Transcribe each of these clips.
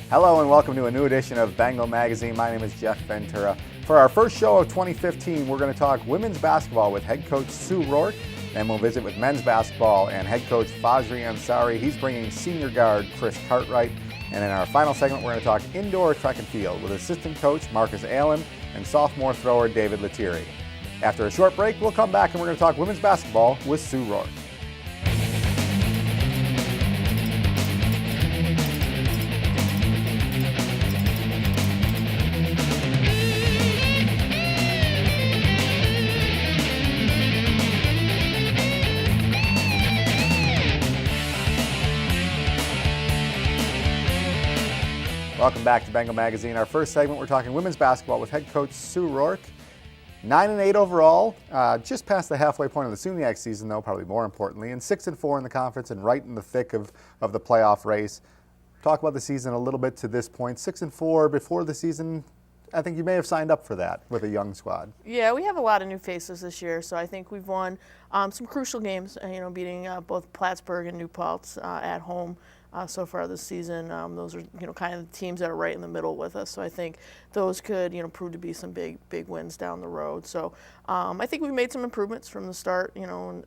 Hello and welcome to a new edition of Bengal Magazine. My name is Jeff Ventura. For our first show of 2015, we're going to talk women's basketball with head coach Sue Roarke. Then we'll visit with men's basketball and head coach Fajri Ansari. He's bringing senior guard Chris Cartwright. And in our final segment, we're going to talk indoor track and field with assistant coach Markus Allen and sophomore thrower David Littere. After a short break, we'll come back and we're going to talk women's basketball with Sue Roarke. Welcome back to Bengal Magazine. Our first segment, we're talking women's basketball with head coach Sue Roarke. 9-8 overall, just past the halfway point of the SUNYAC season, though, probably more importantly, and 6-4 in the conference and right in the thick of the playoff race. Talk about the season a little bit to this point. 6-4 before the season. I think you may have signed up for that with a young squad. Yeah, we have a lot of new faces this year, so I think we've won some crucial games, beating both Plattsburgh and New Paltz at home. So far this season, those are kind of the teams that are right in the middle with us. So I think those could prove to be some big wins down the road. So I think we've made some improvements from the start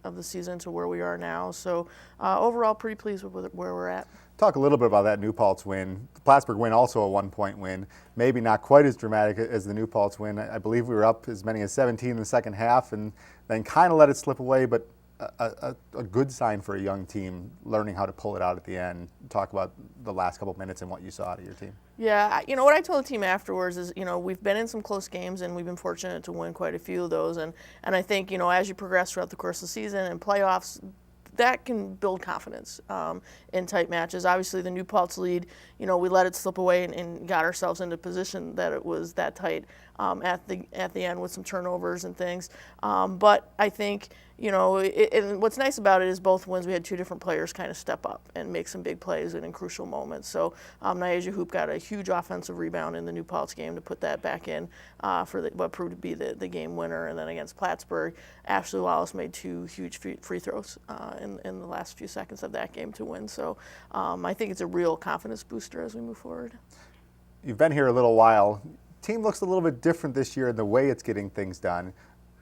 of the season to where we are now. So overall, pretty pleased with where we're at. Talk a little bit about that New Paltz win. The Plattsburgh win, also a 1-point win. Maybe not quite as dramatic as the New Paltz win. I believe we were up as many as 17 in the second half, and then kind of let it slip away. But a good sign for a young team learning how to pull it out at the end. Talk about the last couple of minutes and what you saw out of your team. Yeah, what I told the team afterwards is, we've been in some close games and we've been fortunate to win quite a few of those. And I think, as you progress throughout the course of the season and playoffs, that can build confidence in tight matches. Obviously, the New Paltz lead, we let it slip away and got ourselves into position that it was that tight at the end with some turnovers and things. But I think, and what's nice about it is both wins we had two different players kind of step up and make some big plays in crucial moments. So Nyasha Hoop got a huge offensive rebound in the New Paltz game to put that back in for what proved to be the game winner. And then against Plattsburgh, Ashley Wallace made two huge free throws in the last few seconds of that game to win. So I think it's a real confidence booster as we move forward. You've been here a little while. Team looks a little bit different this year in the way it's getting things done.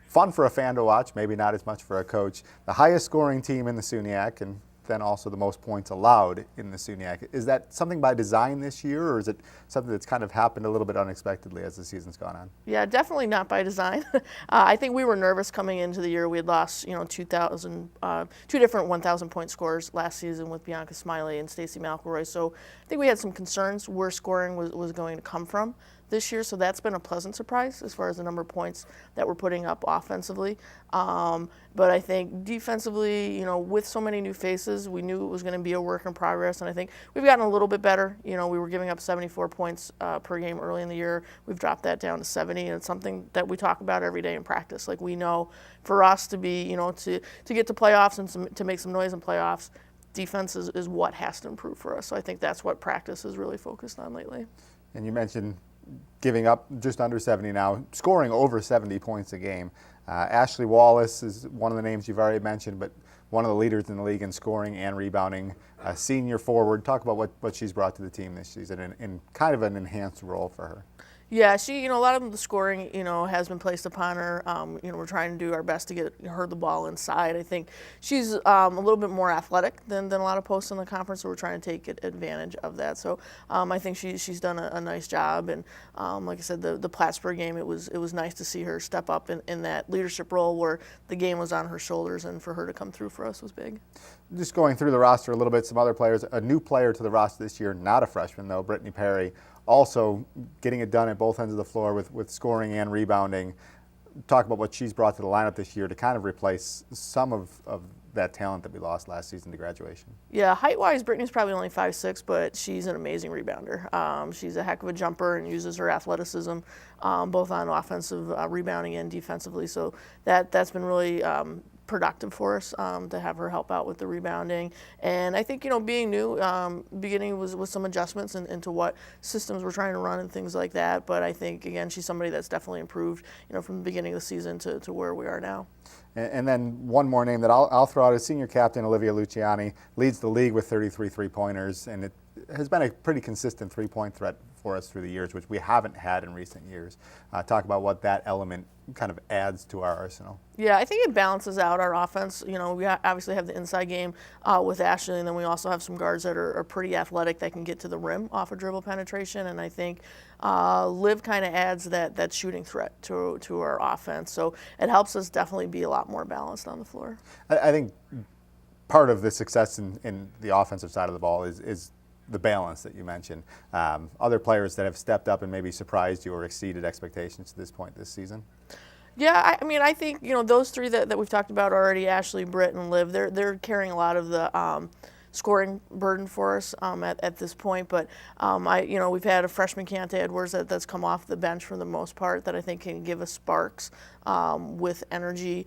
Fun for a fan to watch, maybe not as much for a coach. The highest scoring team in the SUNYAC, and then also the most points allowed in the SUNYAC. Is that something by design this year, or is it something that's kind of happened a little bit unexpectedly as the season's gone on? Yeah, definitely not by design. I think we were nervous coming into the year. We had lost, two different 1,000-point scorers last season with Bianca Smiley and Stacey McElroy. So I think we had some concerns where scoring was going to come from this year, so that's been a pleasant surprise as far as the number of points that we're putting up offensively. But I think defensively, with so many new faces, we knew it was going to be a work in progress, and I think we've gotten a little bit better. We were giving up 74 points per game early in the year. We've dropped that down to 70, and it's something that we talk about every day in practice. Like, we know for us to be, to get to playoffs and to make some noise in playoffs, defense is what has to improve for us. So I think that's what practice is really focused on lately. And you mentioned giving up just under 70 now, scoring over 70 points a game. Ashley Wallace is one of the names you've already mentioned, but one of the leaders in the league in scoring and rebounding. A senior forward. Talk about what she's brought to the team this season in kind of an enhanced role for her. Yeah, she, a lot of the scoring, has been placed upon her. We're trying to do our best to get her the ball inside. I think she's a little bit more athletic than a lot of posts in the conference, so we're trying to take advantage of that. So I think she's done a nice job. And like I said, the Plattsburgh game, it was nice to see her step up in that leadership role where the game was on her shoulders, and for her to come through for us was big. Just going through the roster a little bit, some other players. A new player to the roster this year, not a freshman though, Brittany Perry. Also getting it done at both ends of the floor with scoring and rebounding. Talk about what she's brought to the lineup this year to kind of replace some of that talent that we lost last season to graduation. Yeah, height-wise, Brittany's probably only 5'6", but she's an amazing rebounder. She's a heck of a jumper and uses her athleticism both on offensive rebounding and defensively. So that's been really productive for us to have her help out with the rebounding. And I think, being new, beginning was with some adjustments into what systems we're trying to run and things like that. But I think, again, she's somebody that's definitely improved, from the beginning of the season to where we are now. And then one more name that I'll throw out is senior captain Olivia Luciani, leads the league with 33 three-pointers, and has been a pretty consistent three-point threat for us through the years, which we haven't had in recent years. Talk about what that element kind of adds to our arsenal. Yeah, I think it balances out our offense. You know, we obviously have the inside game with Ashley, and then we also have some guards that are pretty athletic that can get to the rim off of dribble penetration. And I think Liv kind of adds that shooting threat to our offense. So it helps us definitely be a lot more balanced on the floor. I think part of the success in the offensive side of the ball is the balance that you mentioned. Other players that have stepped up and maybe surprised you or exceeded expectations to this point this season? Yeah, I mean, I think, you know, those three that we've talked about already, Ashley, Britt, and Liv, they're carrying a lot of the scoring burden for us at this point. But we've had a freshman, Keontae Edwards, that's come off the bench for the most part, that I think can give us sparks with energy.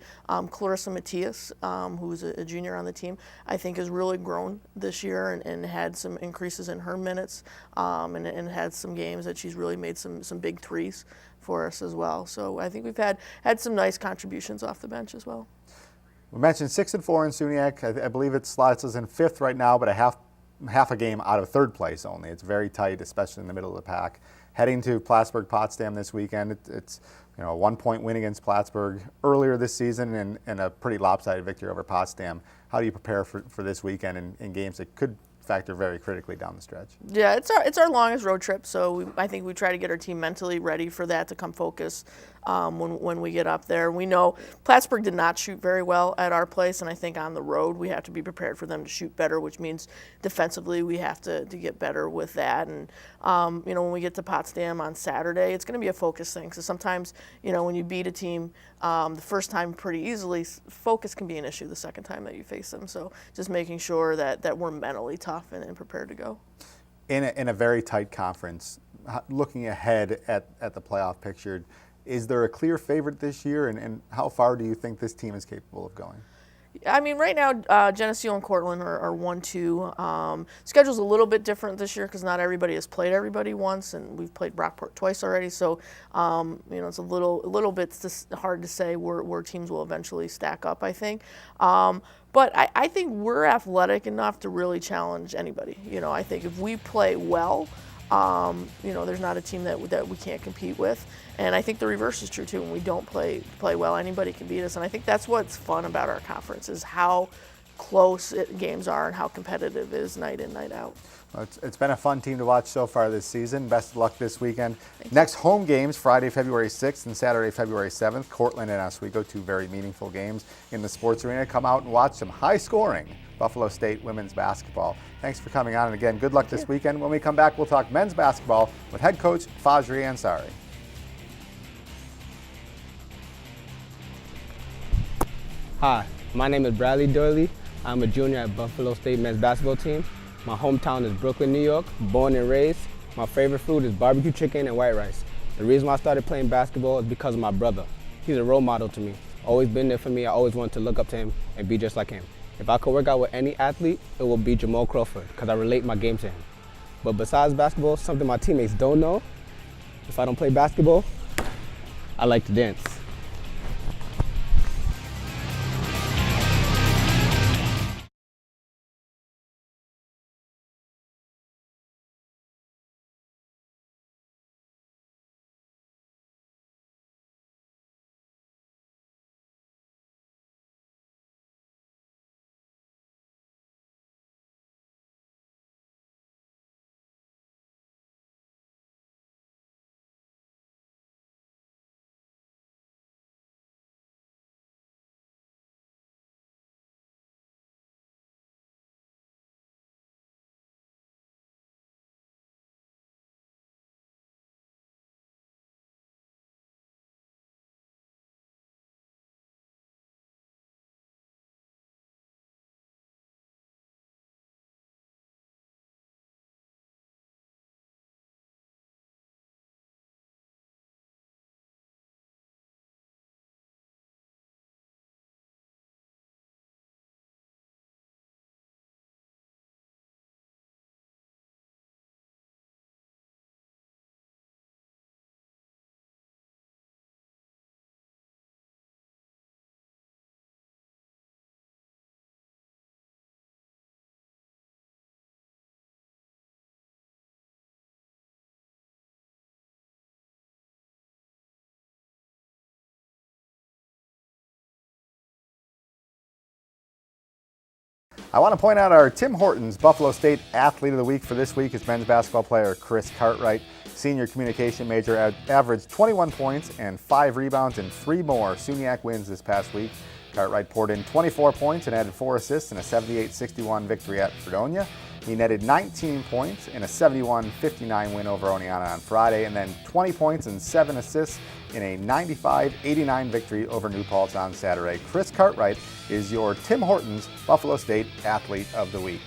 Clarissa Matias, who's a junior on the team, I think has really grown this year and had some increases in her minutes and had some games that she's really made some big threes for us as well. So I think we've had some nice contributions off the bench as well. We mentioned 6-4 in SUNYAC. I believe it slots us in 5th right now, but a half a game out of 3rd place only. It's very tight, especially in the middle of the pack. Heading to Plattsburgh-Potsdam this weekend. It's a 1-point win against Plattsburgh earlier this season and a pretty lopsided victory over Potsdam. How do you prepare for this weekend in games that could factor very critically down the stretch? Yeah, it's our longest road trip, so I think we try to get our team mentally ready for that, to come focus when we get up there. We know Plattsburgh did not shoot very well at our place, and I think on the road we have to be prepared for them to shoot better, which means defensively we have to get better with that. And when we get to Potsdam on Saturday, it's going to be a focus thing. So sometimes, when you beat a team the first time pretty easily, focus can be an issue the second time that you face them. So just making sure that we're mentally tough and prepared to go. In a very tight conference, looking ahead at the playoff picture, is there a clear favorite this year, and how far do you think this team is capable of going? I mean, right now, Geneseo and Cortland are 1-2. Schedule's a little bit different this year because not everybody has played everybody once, and we've played Brockport twice already. So, it's a little bit hard to say where teams will eventually stack up, I think. But I think we're athletic enough to really challenge anybody. I think if we play well, there's not a team that we can't compete with. And I think the reverse is true too. When we don't play well, anybody can beat us. And I think that's what's fun about our conference, is how close games are and how competitive it is night in, night out. Well, it's been a fun team to watch so far this season. Best of luck this weekend. Next home games, Friday, February 6th and Saturday, February 7th. Cortland and Oswego, 2 very meaningful games in the sports arena. Come out and watch some high-scoring Buffalo State women's basketball. Thanks for coming on, and again, good luck this weekend. When we come back, we'll talk men's basketball with head coach Fajri Ansari. Hi, my name is Bradley Doyley. I'm a junior at Buffalo State men's basketball team. My hometown is Brooklyn, New York, born and raised. My favorite food is barbecue chicken and white rice. The reason why I started playing basketball is because of my brother. He's a role model to me. Always been there for me. I always wanted to look up to him and be just like him. If I could work out with any athlete, it will be Jamal Crawford, because I relate my game to him. But besides basketball, something my teammates don't know, if I don't play basketball, I like to dance. I want to point out our Tim Hortons Buffalo State Athlete of the Week for this week is men's basketball player Chris Cartwright. Senior communication major averaged 21 points and 5 rebounds in 3 more SUNYAC wins this past week. Cartwright poured in 24 points and added 4 assists in a 78-61 victory at Fredonia. He netted 19 points in a 71-59 win over Oneonta on Friday, and then 20 points and 7 assists in a 95-89 victory over New Paltz on Saturday. Chris Cartwright is your Tim Hortons Buffalo State Athlete of the Week.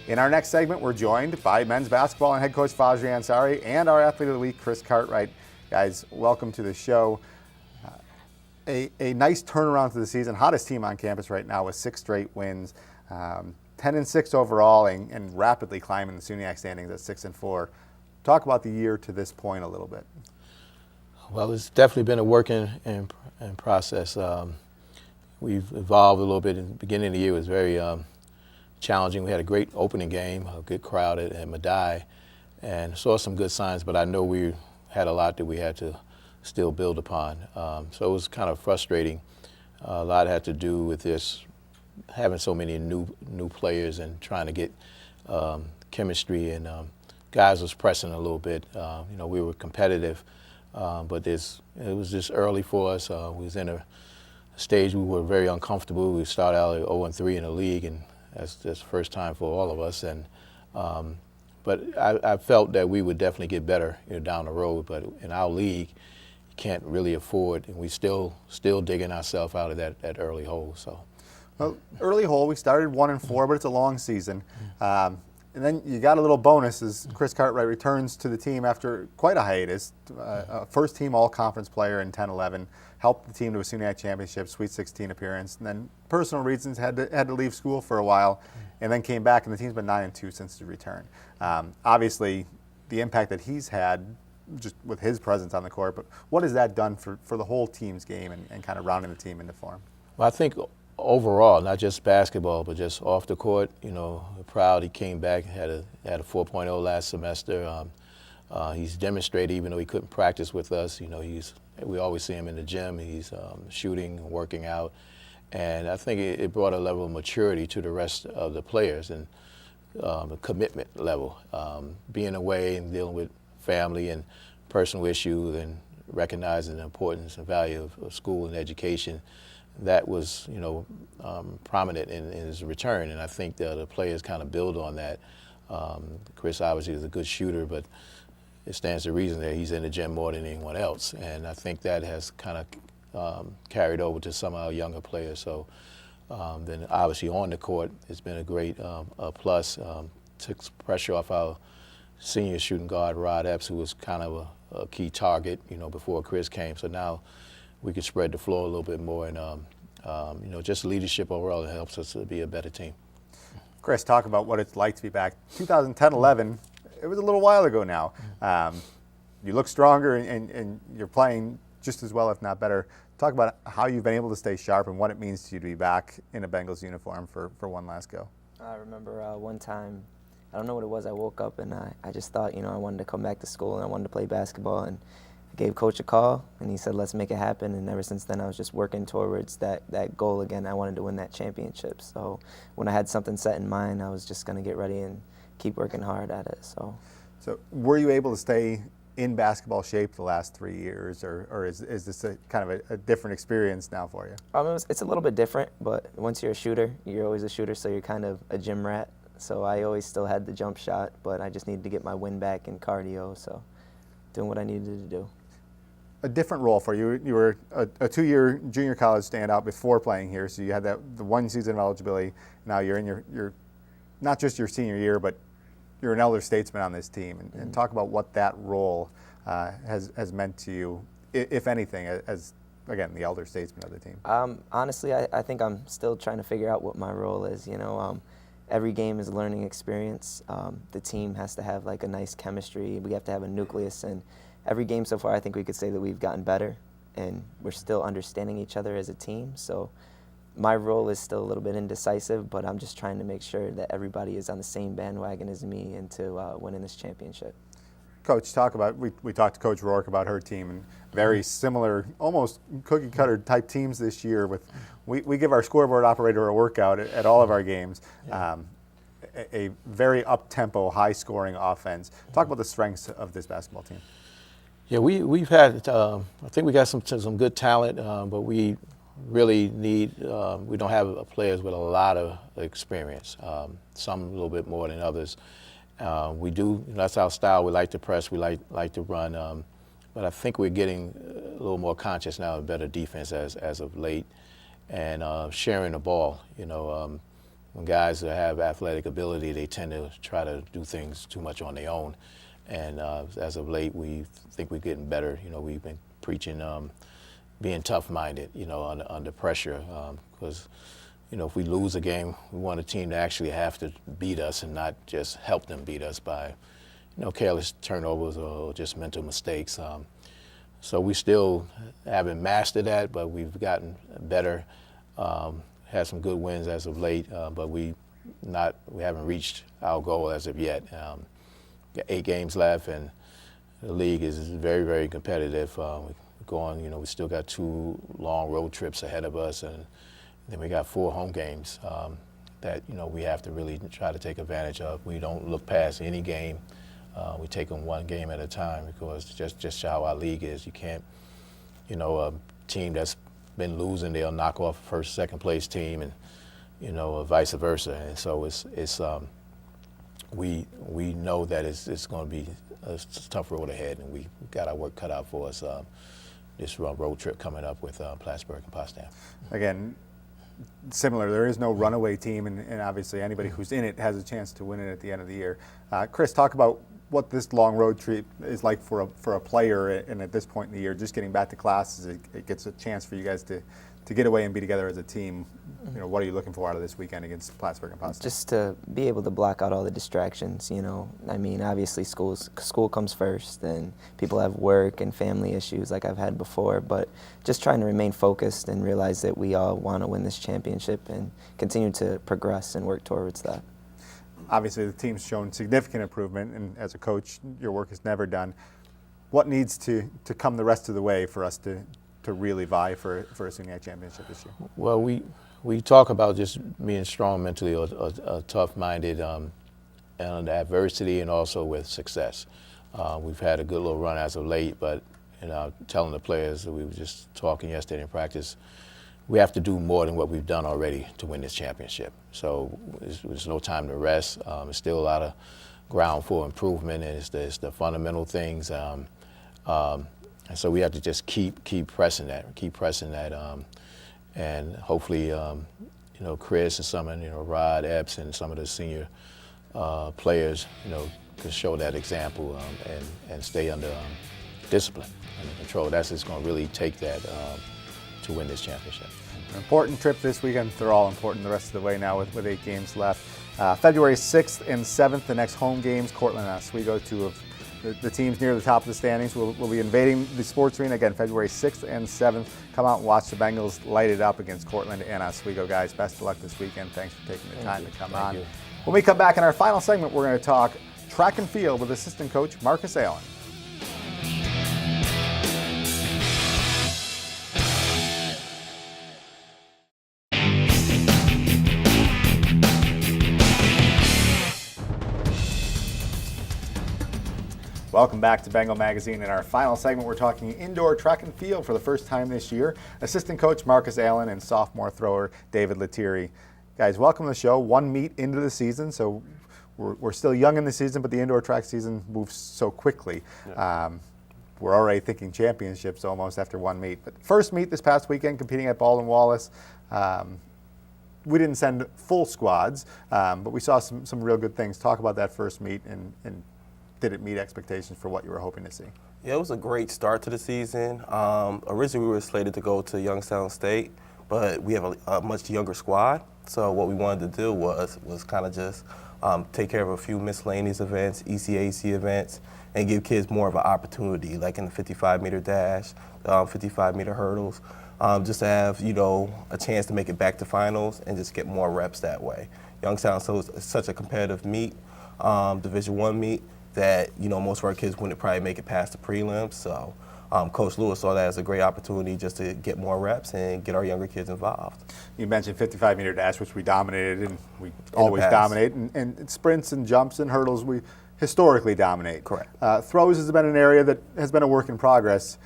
In our next segment, we're joined by men's basketball and head coach Fajri Ansari and our Athlete of the Week, Chris Cartwright. Guys, welcome to the show. A nice turnaround to the season. Hottest team on campus right now with 6 straight wins. 10-6 overall and rapidly climbing the SUNYAC standings at 6-4. Talk about the year to this point a little bit. Well, it's definitely been a work in process. We've evolved a little bit. In the beginning of the year it was very challenging. We had a great opening game, a good crowd at Madai, and saw some good signs, but I know we had a lot that we had to still build upon. So it was kind of frustrating. A lot had to do with this, having so many new players and trying to get chemistry, and guys was pressing a little bit. We were competitive, but it was just early for us. We was in a stage we were very uncomfortable. We started out at 0-3 in the league, and that's the first time for all of us. And but I felt that we would definitely get better down the road. But in our league, you can't really afford, and we still digging ourselves out of that early hole. So. Well, early hole, we started 1-4, but it's a long season. And then you got a little bonus as Chris Cartwright returns to the team after quite a hiatus. First team all-conference player in 10-11, helped the team to a SUNYAC championship, Sweet 16 appearance, and then personal reasons had to leave school for a while, and then came back, and the team's been 9-2 since his return. Obviously, the impact that he's had just with his presence on the court, but what has that done for the whole team's game and kind of rounding the team into form? Well, I think overall, not just basketball, but just off the court, proud he came back, had a 4.0 last semester. He's demonstrated, even though he couldn't practice with us, we always see him in the gym. He's shooting, working out, and I think it brought a level of maturity to the rest of the players and a commitment level. Being away and dealing with family and personal issues and recognizing the importance and value of school and education, that was, prominent in his return, and I think the players kind of build on that. Chris obviously is a good shooter, but it stands to reason that he's in the gym more than anyone else, and I think that has kind of carried over to some of our younger players. So then obviously on the court, it's been a great plus. Took pressure off our senior shooting guard, Rod Epps, who was kind of a key target, before Chris came. So now we could spread the floor a little bit more, and just leadership overall, it helps us to be a better team. Chris, talk about what it's like to be back. 2010-11, it was a little while ago now. You look stronger and you're playing just as well, if not better. Talk about how you've been able to stay sharp and what it means to you to be back in a Bengals uniform for one last go. I remember one time, I don't know what it was, I woke up and I just thought, I wanted to come back to school and I wanted to play basketball, and I gave Coach a call and he said, let's make it happen, and ever since then I was just working towards that goal again. I wanted to win that championship, so when I had something set in mind, I was just going to get ready and keep working hard at it. So were you able to stay in basketball shape the last 3 years, or is this kind of a different experience now for you? It's a little bit different, but once you're a shooter, you're always a shooter, so you're kind of a gym rat. So I always still had the jump shot, but I just needed to get my wind back in cardio, so doing what I needed to do. A different role for you. You were a 2-year junior college standout before playing here, so you had the 1 season of eligibility. Now you're in your not just your senior year, but you're an elder statesman on this team, and talk about what that role has meant to you, if anything, as again the elder statesman of the team. Honestly, I think I'm still trying to figure out what my role is. Every game is a learning experience. The team has to have like a nice chemistry. We have to have a nucleus, and every game so far, I think we could say that we've gotten better, and we're still understanding each other as a team. So my role is still a little bit indecisive, but I'm just trying to make sure that everybody is on the same bandwagon as me into winning this championship. Coach, talk about, we talked to Coach Roarke about her team, and very similar, almost cookie cutter type teams this year. With we give our scoreboard operator a workout at all of our games. A very up-tempo, high-scoring offense. Talk about the strengths of this basketball team. Yeah, we've had, I think we got some good talent, but we really need, we don't have players with a lot of experience, some a little bit more than others. We do, that's our style. We like to press, we like to run, but I think we're getting a little more conscious now of better defense as of late, and sharing the ball. When guys have athletic ability, they tend to try to do things too much on their own. And as of late, we think we're getting better. We've been preaching being tough-minded, under pressure. Because, if we lose a game, we want a team to actually have to beat us and not just help them beat us by, careless turnovers or just mental mistakes. So we still haven't mastered that, but we've gotten better. Had some good wins as of late, but we haven't reached our goal as of yet. Got 8 games left, and the league is very, very competitive. We're going, we still got 2 long road trips ahead of us, and then we got 4 home games that we have to really try to take advantage of. We don't look past any game. We take them one game at a time, because just how our league is. You can't, a team that's been losing, they'll knock off first, second place team, and vice versa. And so we know that it's going to be a tough road ahead, and we got our work cut out for us. This road trip coming up with Plattsburgh and Potsdam. Again, similar. There is no runaway team, and obviously anybody who's in it has a chance to win it at the end of the year. Chris, talk about what this long road trip is like for a player, and at this point in the year, just getting back to classes, it gets a chance for you guys to get away and be together as a team. What are you looking for out of this weekend against Plattsburgh and Potsdam? Just to be able to block out all the distractions, obviously school comes first, and people have work and family issues like I've had before, but just trying to remain focused and realize that we all want to win this championship and continue to progress and work towards that. Obviously, the team's shown significant improvement, and as a coach, your work is never done. What needs to come the rest of the way for us to really vie for a SUNYAC championship this year? Well, we talk about just being strong mentally, or tough-minded, and adversity, and also with success. We've had a good little run as of late, but telling the players, we were just talking yesterday in practice, we have to do more than what we've done already to win this championship. So there's no time to rest. There's still a lot of ground for improvement, and it's the fundamental things. And so we have to just keep pressing that, and hopefully, Chris and some, Rod Epps and some of the senior players, can show that example and stay under discipline, under control. That's just going to really take that to win this championship. An important trip this weekend. They're all important the rest of the way now with 8 games left. February 6th and 7th, the next home games, Cortland and Oswego, 2 of the teams near the top of the standings. Will be invading the sports arena again February 6th and 7th. Come out and watch the Bengals light it up against Cortland and Oswego, guys. Best of luck this weekend. Thanks for taking the time to come on. Thank you. When we come back in our final segment, we're going to talk track and field with assistant coach Markus Allen. Welcome back to Bengal Magazine. In our final segment, we're talking indoor track and field for the first time this year. Assistant coach Markus Allen and sophomore thrower David Littere. Guys, welcome to the show. 1 meet into the season, so we're still young in the season, but the indoor track season moves so quickly. Yeah. We're already thinking championships almost after 1 meet. But first meet this past weekend, competing at Baldwin Wallace. We didn't send full squads, but we saw some real good things. Talk about that first meet, and did it meet expectations for what you were hoping to see? Yeah, it was a great start to the season. Originally, we were slated to go to Youngstown State, but we have a much younger squad. So what we wanted to do was kind of just take care of a few miscellaneous events, ECAC events, and give kids more of an opportunity, like in the 55-meter dash, 55-meter hurdles, just to have, a chance to make it back to finals and just get more reps that way. Youngstown is such a competitive meet, Division I meet, that, you know, most of our kids wouldn't probably make it past the prelims. So Coach Lewis saw that as a great opportunity just to get more reps and get our younger kids involved. You mentioned 55-meter dash, which we dominated, and we always dominate. And sprints and jumps and hurdles, we historically dominate. Correct. Throws has been an area that has been a work in progress.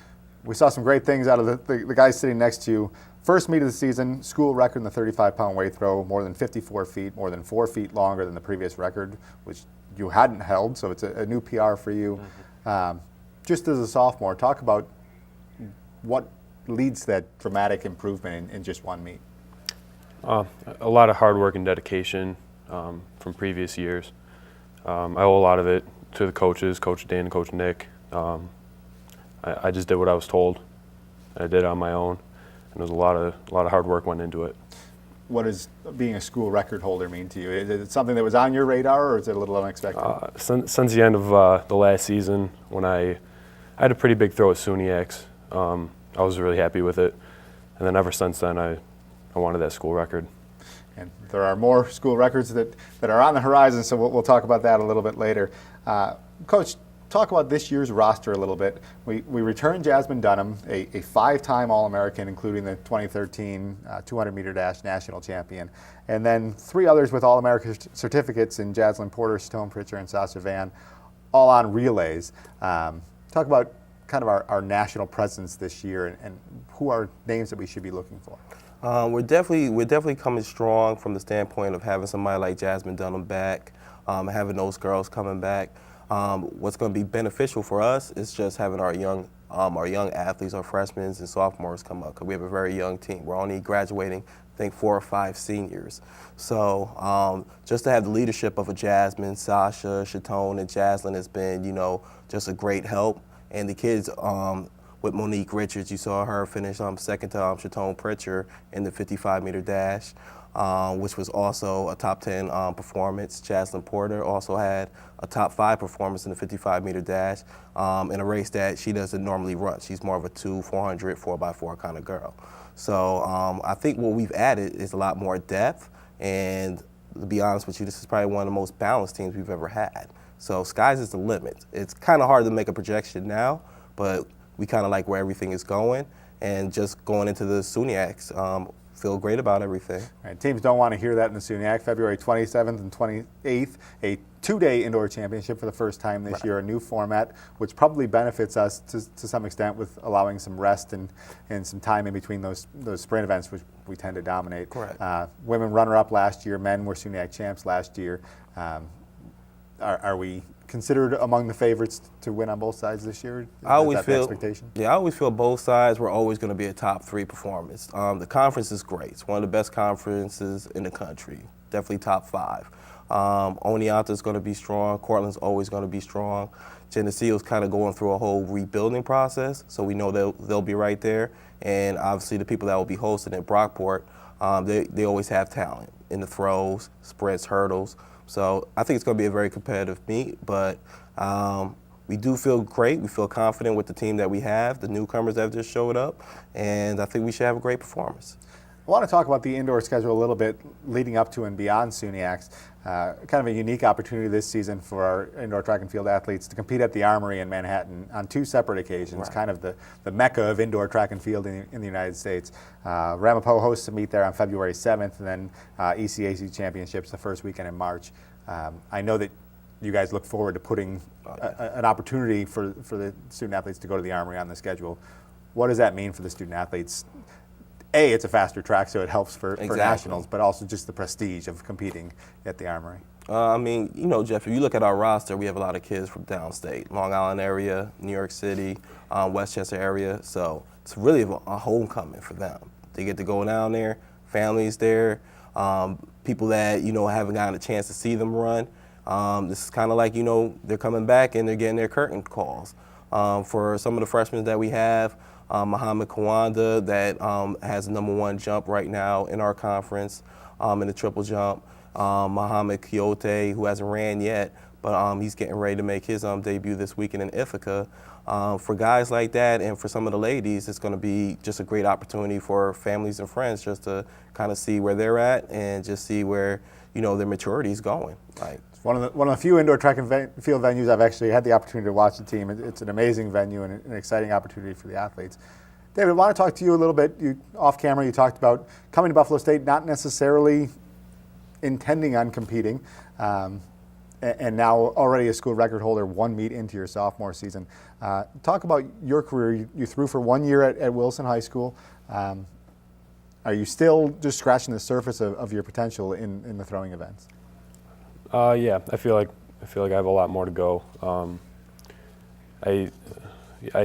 We saw some great things out of the guys sitting next to you. First meet of the season, school record in the 35-pound weight throw, more than 54 feet, more than 4 feet longer than the previous record, which you hadn't held, so it's a new PR for you. Just as a sophomore, talk about what leads to that dramatic improvement in just one meet. A lot of hard work and dedication from previous years. I owe a lot of it to the coaches, Coach Dan and Coach Nick. I just did what I was told. I did it on my own, and there's a lot of hard work went into it. What does being a school record holder mean to you? Is it something that was on your radar, or is it a little unexpected? Since the end of the last season, when I had a pretty big throw at SUNYX, I was really happy with it, and then ever since then, I wanted that school record. And there are more school records that are on the horizon, so we'll talk about that a little bit later. Coach, talk about this year's roster a little bit. We returned Jasmine Dunham, a 5-time All-American, including the 2013 200-meter dash national champion, and then 3 others with All-American certificates in Jaslyn Porter, Stone Pritchard, and Sasha Van, all on relays. Talk about kind of our national presence this year and who are names that we should be looking for. We're definitely coming strong from the standpoint of having somebody like Jasmine Dunham back, having those girls coming back. What's going to be beneficial for us is just having our young athletes, our freshmen and sophomores come up, because we have a very young team. We're only graduating, I think, 4 or 5 seniors. So just to have the leadership of a Jasmine, Sasha, Chatone, and Jaslyn has been, you know, just a great help. And the kids, with Monique Richards, you saw her finish second to Chatone Pritchard in the 55-meter dash, which was also a top 10 performance. Jaslyn Porter also had a top 5 performance in the 55-meter dash in a race that she doesn't normally run. She's more of a 400, 4x4 kind of girl. So I think what we've added is a lot more depth, and to be honest with you, this is probably one of the most balanced teams we've ever had. So sky's is the limit. It's kind of hard to make a projection now, but we kind of like where everything is going, and just going into the SUNYX, feel great about everything. Right, teams don't want to hear that in the SUNYAC. February 27th and 28th, a 2-day indoor championship for the first time this year, a new format, which probably benefits us to some extent with allowing some rest and some time in between those sprint events, which we tend to dominate. Correct. Women runner-up last year, men were SUNYAC champs last year. Are we considered among the favorites to win on both sides this year? I always feel, expectation? Yeah, I always feel both sides were always going to be a top 3 performance. The conference is great. It's one of the best conferences in the country. Definitely top 5. Oneonta's going to be strong. Cortland's always going to be strong. Geneseo's kind of going through a whole rebuilding process, so we know they'll be right there. And obviously the people that will be hosting at Brockport, they always have talent in the throws, sprints, hurdles. So I think it's going to be a very competitive meet, but we do feel great. We feel confident with the team that we have, the newcomers that have just showed up, and I think we should have a great performance. I want to talk about the indoor schedule a little bit leading up to and beyond SUNYACs. Kind of a unique opportunity this season for our indoor track and field athletes to compete at the Armory in Manhattan on 2 separate occasions, kind of the mecca of indoor track and field in the United States. Ramapo hosts a meet there on February 7th, and then ECAC Championships the first weekend in March. I know that you guys look forward to putting an opportunity for the student athletes to go to the Armory on the schedule. What does that mean for the student athletes? A, it's a faster track, so it helps for nationals, but also just the prestige of competing at the Armory. I mean, you know, Jeff, if you look at our roster, we have a lot of kids from downstate, Long Island area, New York City, Westchester area, so it's really a homecoming for them. They get to go down there, families there, people that, you know, haven't gotten a chance to see them run. This is kind of like, you know, they're coming back and they're getting their curtain calls. For some of the freshmen that we have, Muhammad Kawanda that has the #1 jump right now in our conference in the triple jump. Muhammad Kyote, who hasn't ran yet, but he's getting ready to make his debut this weekend in Ithaca. For guys like that and for some of the ladies, it's going to be just a great opportunity for families and friends just to kind of see where they're at and just see where, you know, their maturity is going. Like, one of the few indoor track and field venues I've actually had the opportunity to watch the team. It's an amazing venue and an exciting opportunity for the athletes. David, I want to talk to you a little bit. Off camera, you talked about coming to Buffalo State, not necessarily intending on competing, and now already a school record holder 1 meet into your sophomore season. Talk about your career. You threw for 1 year at Wilson High School. Are you still just scratching the surface of your potential in the throwing events? Yeah, I feel like I have a lot more to go. I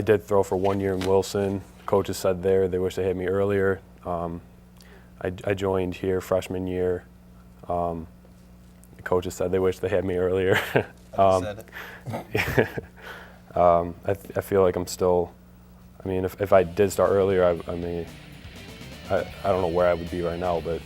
did throw for 1 year in Wilson. Coaches said they wish they had me earlier. I joined here freshman year. The coaches said they wish they had me earlier. Said it. I feel like I'm still. I mean, if I did start earlier, I don't know where I would be right now, but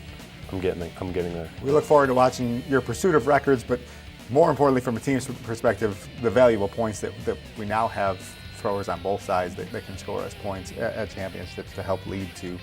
I'm getting there. We look forward to watching your pursuit of records, but more importantly, from a team's perspective, the valuable points that we now have throwers on both sides that can score us points at championships to help lead to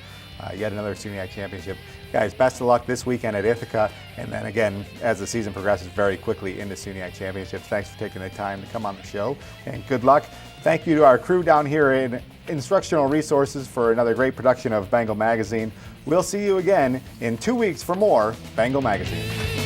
yet another SUNYAC championship. Guys, best of luck this weekend at Ithaca, and then again, as the season progresses, very quickly into SUNYAC championships. Thanks for taking the time to come on the show, and good luck. Thank you to our crew down here in Instructional Resources for another great production of Bengal Magazine. We'll see you again in 2 weeks for more Bengal Magazine.